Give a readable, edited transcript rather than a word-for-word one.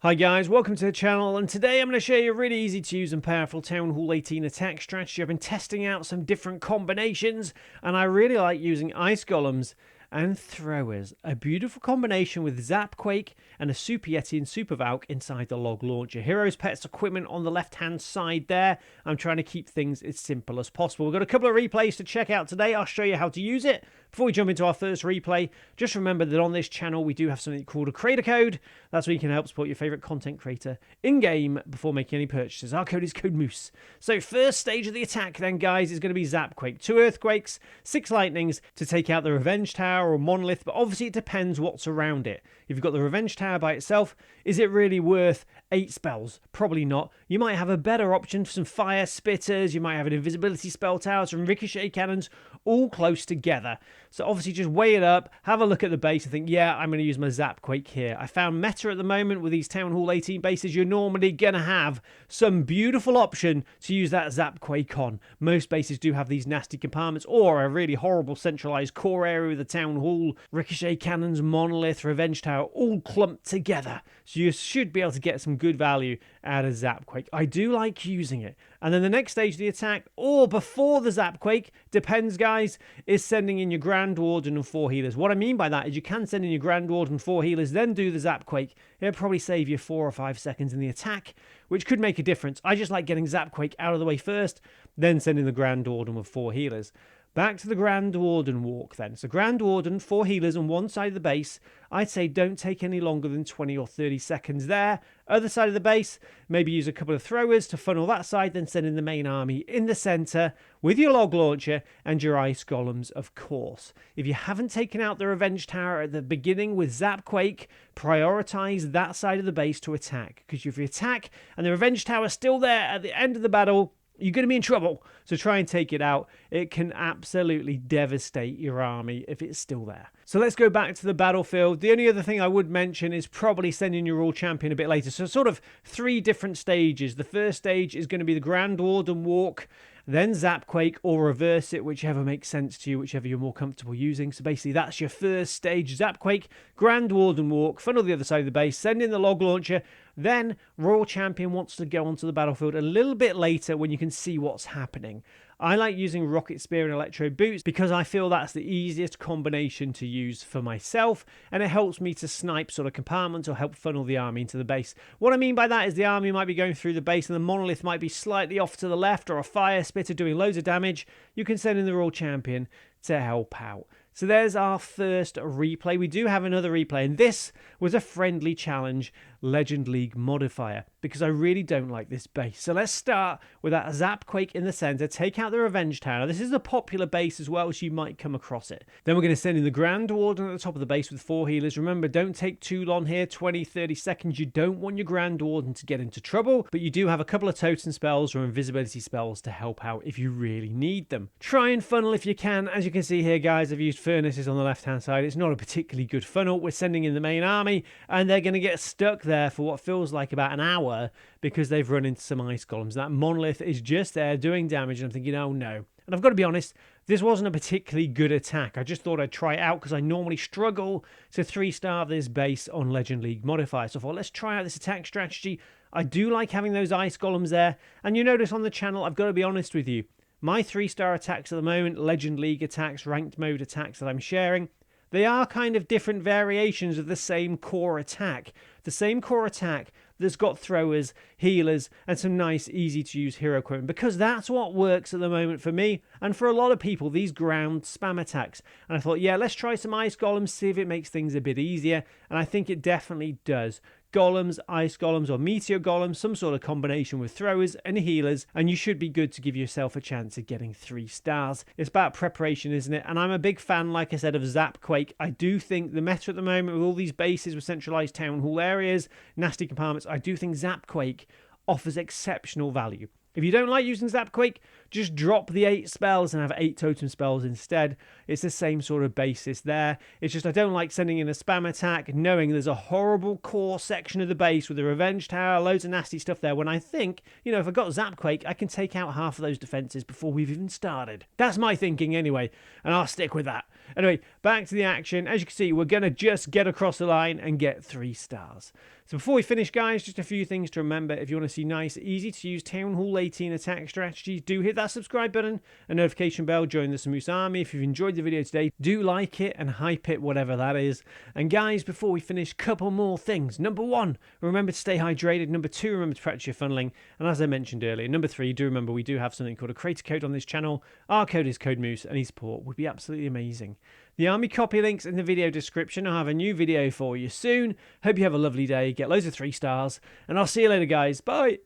Hi guys, welcome to the channel, and today I'm going to show you a really easy to use and powerful TH18 Attack Strategy. I've been testing out some different combinations, and I really like using Ice Golems and Throwers. A beautiful combination with Zapquake and a Super Yeti and Super Valk inside the log launcher. Heroes, Pets, Equipment on the left hand side there. I'm trying to keep things as simple as possible. We've got a couple of replays to check out today. I'll show you how to use it. Before we jump into our first replay, just remember that on this channel we do have something called a creator code. That's where you can help support your favorite content creator in-game before making any purchases. Our code is code Moose. So first stage of the attack then, guys, is going to be Zapquake. 2 Earthquakes, 6 Lightnings to take out the Revenge Tower or Monolith, but obviously it depends what's around it. If you've got the Revenge Tower by itself, is it really worth 8 spells? Probably not. You might have a better option for some Fire Spitters, you might have an Invisibility Spell Tower, some Ricochet Cannons, all close together. So obviously just weigh it up, have a look at the base and think, yeah, I'm going to use my Zapquake here. I found meta at the moment with these Town Hall 18 bases, you're normally going to have some beautiful option to use that Zapquake on. Most bases do have these nasty compartments or a really horrible centralized core area with the Town Hall, Ricochet Cannons, Monolith, Revenge Tower, all clumped together. So you should be able to get some good value out of Zapquake. I do like using it. And then the next stage of the attack, or before the Zapquake, depends guys, is sending in your Grand Warden and 4 healers. What I mean by that is you can send in your Grand Warden, 4 healers, then do the Zapquake. It'll probably save you 4 or 5 seconds in the attack, which could make a difference. I just like getting Zapquake out of the way first, then sending the Grand Warden with 4 healers. Back to the Grand Warden walk then. So Grand Warden, 4 healers on one side of the base. I'd say don't take any longer than 20 or 30 seconds there. Other side of the base, maybe use a couple of throwers to funnel that side, then send in the main army in the center with your log launcher and your ice golems, of course. If you haven't taken out the Revenge Tower at the beginning with Zapquake, prioritize that side of the base to attack. Because if you attack and the Revenge Tower is still there at the end of the battle, you're going to be in trouble. So try and take it out. It can absolutely devastate your army if it's still there. So let's go back to the battlefield. The only other thing I would mention is probably sending your Royal Champion a bit later. So sort of 3 different stages. The first stage is going to be the Grand Warden walk, then Zapquake, or reverse it, whichever makes sense to you, whichever you're more comfortable using. So basically that's your first stage. Zapquake, Grand Warden walk, funnel the other side of the base, send in the log launcher. Then Royal Champion wants to go onto the battlefield a little bit later when you can see what's happening. I like using Rocket Spear and Electro Boots because I feel that's the easiest combination to use for myself, and it helps me to snipe sort of compartments or help funnel the army into the base. What I mean by that is the army might be going through the base and the Monolith might be slightly off to the left, or a Fire Spitter doing loads of damage. You can send in the Royal Champion to help out. So there's our first replay. We do have another replay, and this was a friendly challenge Legend League modifier because I really don't like this base. So let's start with that Zapquake in the center, take out the Revenge Tower. Now, this is a popular base as well, so you might come across it. Then we're going to send in the Grand Warden at the top of the base with 4 healers. Remember, don't take too long here, 20, 30 seconds. You don't want your Grand Warden to get into trouble, but you do have a couple of totem spells or invisibility spells to help out if you really need them. Try and funnel if you can. As you can see here, guys, I've used Furnaces on the left-hand side. It's not a particularly good funnel. We're sending in the main army, and they're going to get stuck there for what feels like about an hour because they've run into some ice golems. That Monolith is just there doing damage, and I'm thinking, oh no. And I've got to be honest, this wasn't a particularly good attack. I just thought I'd try it out because I normally struggle to 3-star this base on Legend League modifiers. So I thought, let's try out this attack strategy. I do like having those ice golems there, and you notice on the channel, I've got to be honest with you, my 3-star attacks at the moment, Legend League attacks, ranked mode attacks that I'm sharing, they are kind of different variations of the same core attack. The same core attack that's got throwers, healers, and some nice, easy-to-use hero equipment, because that's what works at the moment for me, and for a lot of people, these ground spam attacks. And I thought, yeah, let's try some ice golems, see if it makes things a bit easier, and I think it definitely does. Golems, ice golems, or meteor golems, some sort of combination with throwers and healers, and you should be good to give yourself a chance of getting 3 stars. It's about preparation, isn't it? And I'm a big fan, like I said, of Zapquake. I do think the meta at the moment with all these bases with centralized town hall areas, nasty compartments, I do think Zapquake offers exceptional value. If you don't like using Zapquake, just drop the 8 spells and have 8 totem spells instead. It's the same sort of basis there. It's just I don't like sending in a spam attack knowing there's a horrible core section of the base with a Revenge Tower, loads of nasty stuff there, when I think, you know, if I got Zapquake, I can take out half of those defenses before we've even started. That's my thinking anyway, and I'll stick with that. Anyway, back to the action. As you can see, we're going to just get across the line and get 3 stars. So before we finish, guys, just a few things to remember. If you want to see nice, easy to use Town Hall 18 attack strategies, do hit that subscribe button and notification bell. Join the Samus army. If you've enjoyed the video today, do like it and hype it, whatever that is. And guys, before we finish, couple more things. Number 1, remember to stay hydrated. Number 2, remember to practice your funneling. And as I mentioned earlier, number 3, do remember we do have something called a creator code on this channel. Our code is CodeMoose, and any support would be absolutely amazing. The army copy links in the video description. I'll have a new video for you soon. Hope you have a lovely day. Get loads of 3 stars. And I'll see you later, guys. Bye.